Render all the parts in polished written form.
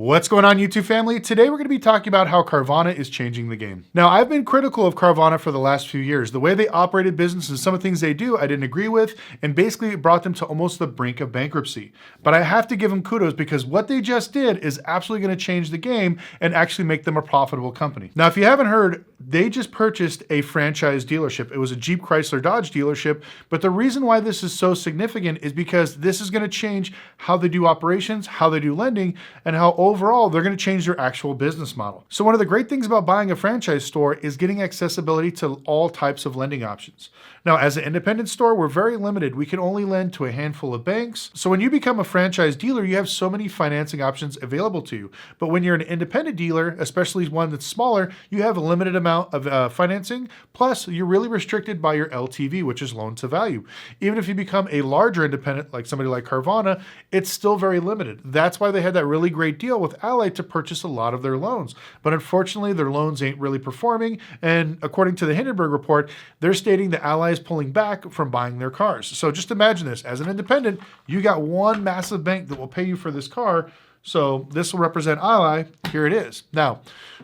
What's going on, YouTube family? Today we're going to be talking about how Carvana is changing the game. Now, I've been critical of Carvana for the last few years. The way they operated business and some of the things they do, I didn't agree with, and basically it brought them to almost the brink of bankruptcy. But I have to give them kudos because what they just did is absolutely going to change the game and actually make them a profitable company. Now, if you haven't heard, they just purchased a franchise dealership. It was a Jeep Chrysler Dodge dealership, but the reason why this is so significant is because this is going to change how they do operations, how they do lending, and how overall they're going to change their actual business model. So one of the great things about buying a franchise store is getting accessibility to all types of lending options. Now, as an independent store, we're very limited. We can only lend to a handful of banks. So when you become a franchise dealer, you have so many financing options available to you. But when you're an independent dealer, especially one that's smaller, you have a limited amount of financing. Plus, you're really restricted by your LTV, which is loan to value. Even if you become a larger independent, like somebody like Carvana, it's still very limited. That's why they had that really great deal with Ally to purchase a lot of their loans. But unfortunately, their loans ain't really performing. And according to the Hindenburg report, they're stating that Ally is pulling back from buying their cars. So just imagine this. As an independent, you got one massive bank that will pay you for this car. So this will represent Ally. Here it is. Now,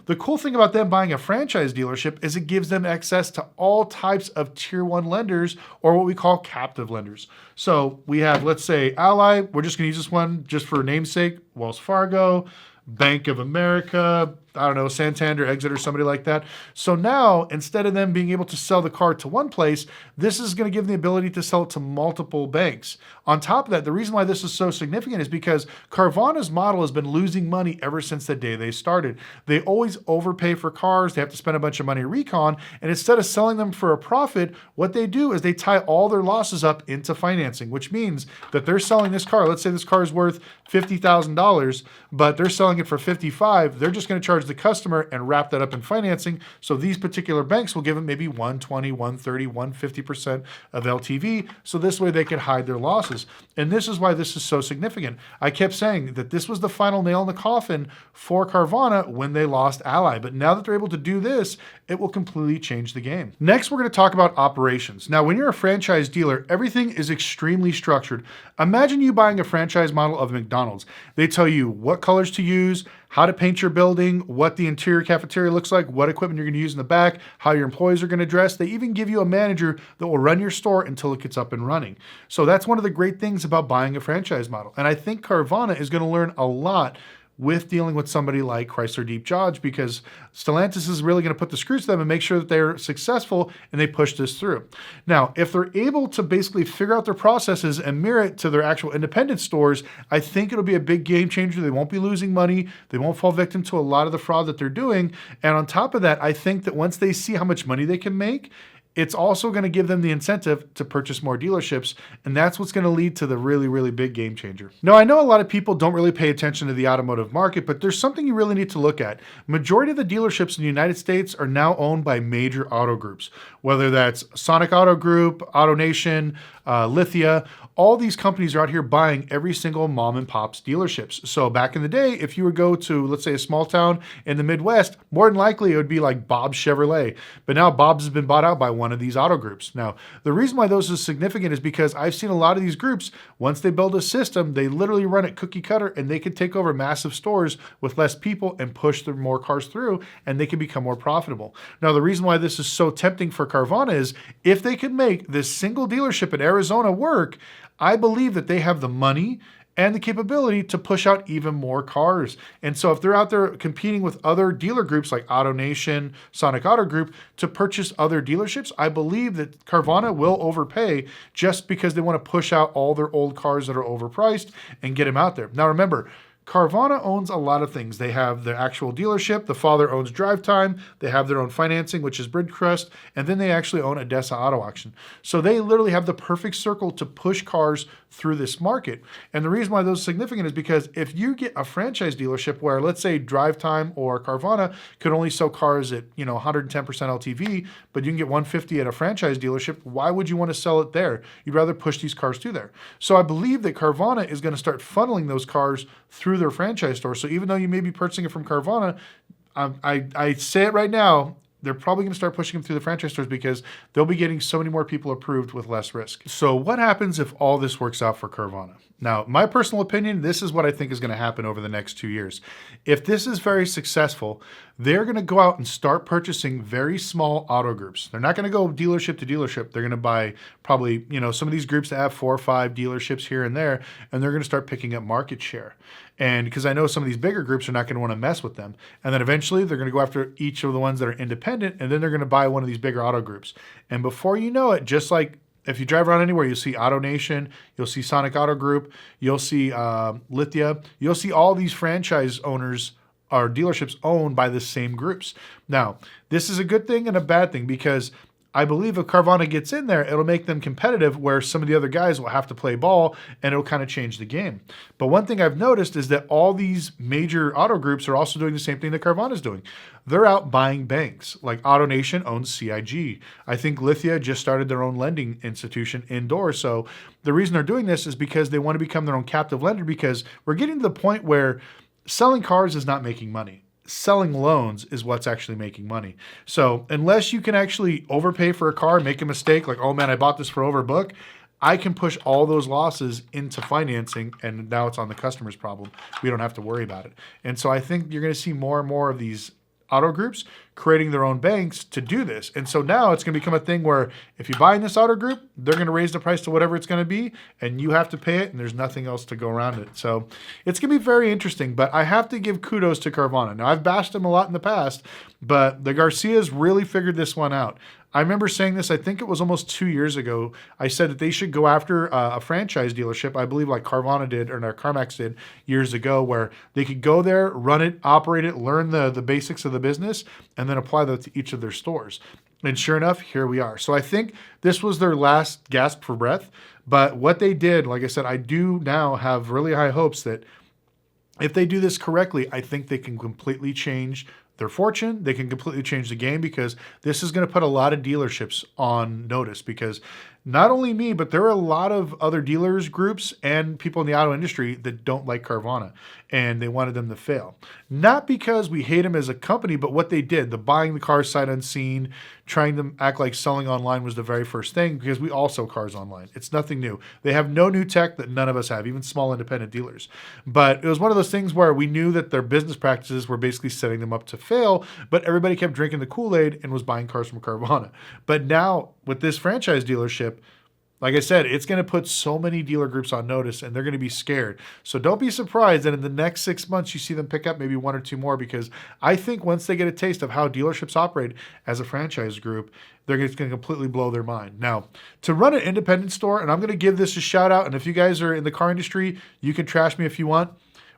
the cool thing about them buying a franchise dealership is it gives them access to all types of tier one lenders, or what we call captive lenders. So we have, let's say, Ally. We're just going to use this one just for namesake. Wells Fargo, Bank of America, I don't know, Santander, Exeter, somebody like that. So now, instead of them being able to sell the car to one place, this is going to give them the ability to sell it to multiple banks. On top of that, the reason why this is so significant is because Carvana's model has been losing money ever since the day they started. They always overpay for cars. They have to spend a bunch of money recon. And instead of selling them for a profit, what they do is they tie all their losses up into financing, which means that they're selling this car. Let's say this car is worth $50,000, but they're selling it for $55,000. They're just going to charge the customer and wrap that up in financing. So these particular banks will give them maybe 120, 130, 150% of LTV. So this way they can hide their losses. And this is why this is so significant. I kept saying that this was the final nail in the coffin for Carvana when they lost Ally. But now that they're able to do this, it will completely change the game. Next, we're going to talk about operations. Now, when you're a franchise dealer, everything is extremely structured. Imagine you buying a franchise model of McDonald's. They tell you what colors to use, how to paint your building, what the interior cafeteria looks like, what equipment you're going to use in the back, how your employees are going to dress. They even give you a manager that will run your store until it gets up and running. So that's one of the great things about buying a franchise model. And I think Carvana is going to learn a lot with dealing with somebody like Chrysler Deep Dodge, because Stellantis is really going to put the screws to them and make sure that they're successful and they push this through. Now, if they're able to basically figure out their processes and mirror it to their actual independent stores, I think it'll be a big game changer. They won't be losing money. They won't fall victim to a lot of the fraud that they're doing. And on top of that, I think that once they see how much money they can make, it's also going to give them the incentive to purchase more dealerships, and that's what's going to lead to the really, really big game changer. Now, I know a lot of people don't really pay attention to the automotive market, but there's something you really need to look at. Majority of the dealerships in the United States are now owned by major auto groups, whether that's Sonic Auto Group, AutoNation, Lithia. All these companies are out here buying every single mom and pop's dealerships. So back in the day, if you would go to, let's say, a small town in the Midwest, more than likely it would be like Bob's Chevrolet. But now Bob's has been bought out by one of these auto groups. Now, the reason why those is significant is because I've seen a lot of these groups, once they build a system, they literally run it cookie cutter and they can take over massive stores with less people and push their more cars through, and they can become more profitable. Now, the reason why this is so tempting for Carvana is if they can make this single dealership in Arizona work, I believe that they have the money and the capability to push out even more cars. And so if they're out there competing with other dealer groups like AutoNation, Sonic Auto Group to purchase other dealerships, I believe that Carvana will overpay just because they want to push out all their old cars that are overpriced and get them out there. Now remember, Carvana owns a lot of things. They have their actual dealership. The father owns Drive Time. They have their own financing, which is Bridgecrest. And then they actually own Odessa Auto Auction. So they literally have the perfect circle to push cars through this market. And the reason why those are significant is because if you get a franchise dealership where, let's say, Drive Time or Carvana could only sell cars at 110% LTV, but you can get 150 at a franchise dealership, why would you want to sell it there? You'd rather push these cars through there. So I believe that Carvana is going to start funneling those cars through their franchise store. So even though you may be purchasing it from Carvana, I say it right now, they're probably going to start pushing them through the franchise stores because they'll be getting so many more people approved with less risk. So what happens if all this works out for Carvana? Now, my personal opinion, this is what I think is going to happen over the next 2 years. If this is very successful, they're going to go out and start purchasing very small auto groups. They're not going to go dealership to dealership. They're going to buy probably, some of these groups that have 4 or 5 dealerships here and there, and they're going to start picking up market share. And because I know some of these bigger groups are not going to want to mess with them. And then eventually they're going to go after each of the ones that are independent, and then they're going to buy one of these bigger auto groups. And before you know it, just like if you drive around anywhere, you'll see Auto Nation, you'll see Sonic Auto Group, you'll see Lithia, you'll see all these franchise owners or dealerships owned by the same groups. Now, this is a good thing and a bad thing because I believe if Carvana gets in there, it'll make them competitive where some of the other guys will have to play ball and it'll kind of change the game. But one thing I've noticed is that all these major auto groups are also doing the same thing that Carvana is doing. They're out buying banks. Like Auto Nation owns CIG. I think Lithia just started their own lending institution indoors. So the reason they're doing this is because they want to become their own captive lender because we're getting to the point where selling cars is not making money. Selling loans is what's actually making money. So unless you can actually overpay for a car, make a mistake, like, oh man, I bought this for overbook, I can push all those losses into financing and now it's on the customer's problem. We don't have to worry about it. And so I think you're going to see more and more of these auto groups creating their own banks to do this. And so now it's going to become a thing where if you buy in this auto group, they're going to raise the price to whatever it's going to be and you have to pay it and there's nothing else to go around it. So it's going to be very interesting, but I have to give kudos to Carvana. Now I've bashed them a lot in the past, but the Garcias really figured this one out. I remember saying this, I think it was almost 2 years ago. I said that they should go after a franchise dealership, I believe like Carvana did or CarMax did years ago, where they could go there, run it, operate it, learn the basics of the business, and then apply that to each of their stores. And sure enough, here we are. So I think this was their last gasp for breath. But what they did, like I said, I do now have really high hopes that if they do this correctly, I think they can completely change their fortune. They can completely change the game because this is going to put a lot of dealerships on notice because not only me, but there are a lot of other dealers groups and people in the auto industry that don't like Carvana and they wanted them to fail. Not because we hate them as a company, but what they did, the buying the cars sight unseen, trying to act like selling online was the very first thing because we all sell cars online. It's nothing new. They have no new tech that none of us have, even small independent dealers. But it was one of those things where we knew that their business practices were basically setting them up to fail, but everybody kept drinking the Kool-Aid and was buying cars from Carvana. But now with this franchise dealership, like I said, it's going to put so many dealer groups on notice and they're going to be scared. So don't be surprised that in the next 6 months, you see them pick up maybe 1 or 2 more because I think once they get a taste of how dealerships operate as a franchise group, they're going to completely blow their mind. Now, to run an independent store, and I'm going to give this a shout out, and if you guys are in the car industry, you can trash me if you want.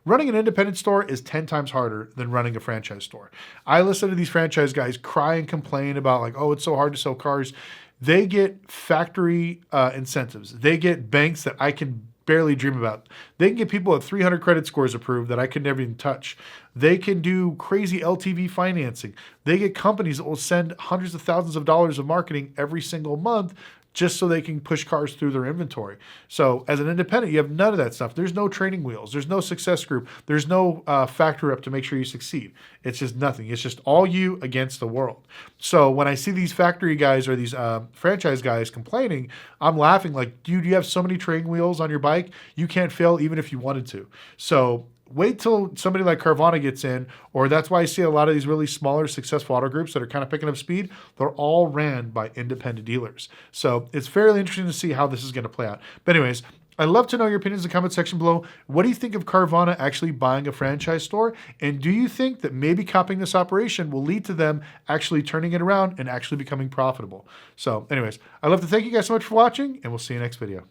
Running an independent store is 10 times harder than running a franchise store. I listen to these franchise guys cry and complain about like, oh, it's so hard to sell cars. They get factory incentives. They get banks that I can barely dream about. They can get people at 300 credit scores approved that I could never even touch. They can do crazy LTV financing. They get companies that will send hundreds of thousands of dollars of marketing every single month just so they can push cars through their inventory. So as an independent, you have none of that stuff. There's no training wheels. There's no success group. There's no factory rep to make sure you succeed. It's just nothing. It's just all you against the world. So when I see these factory guys or these franchise guys complaining, I'm laughing like, dude, you have so many training wheels on your bike, you can't fail even if you wanted to. So wait till somebody like Carvana gets in, or that's why I see a lot of these really smaller, successful auto groups that are kind of picking up speed. They're all ran by independent dealers. So it's fairly interesting to see how this is going to play out. But anyways, I'd love to know your opinions in the comment section below. What do you think of Carvana actually buying a franchise store? And do you think that maybe copying this operation will lead to them actually turning it around and actually becoming profitable? So anyways, I'd love to thank you guys so much for watching, and we'll see you next video.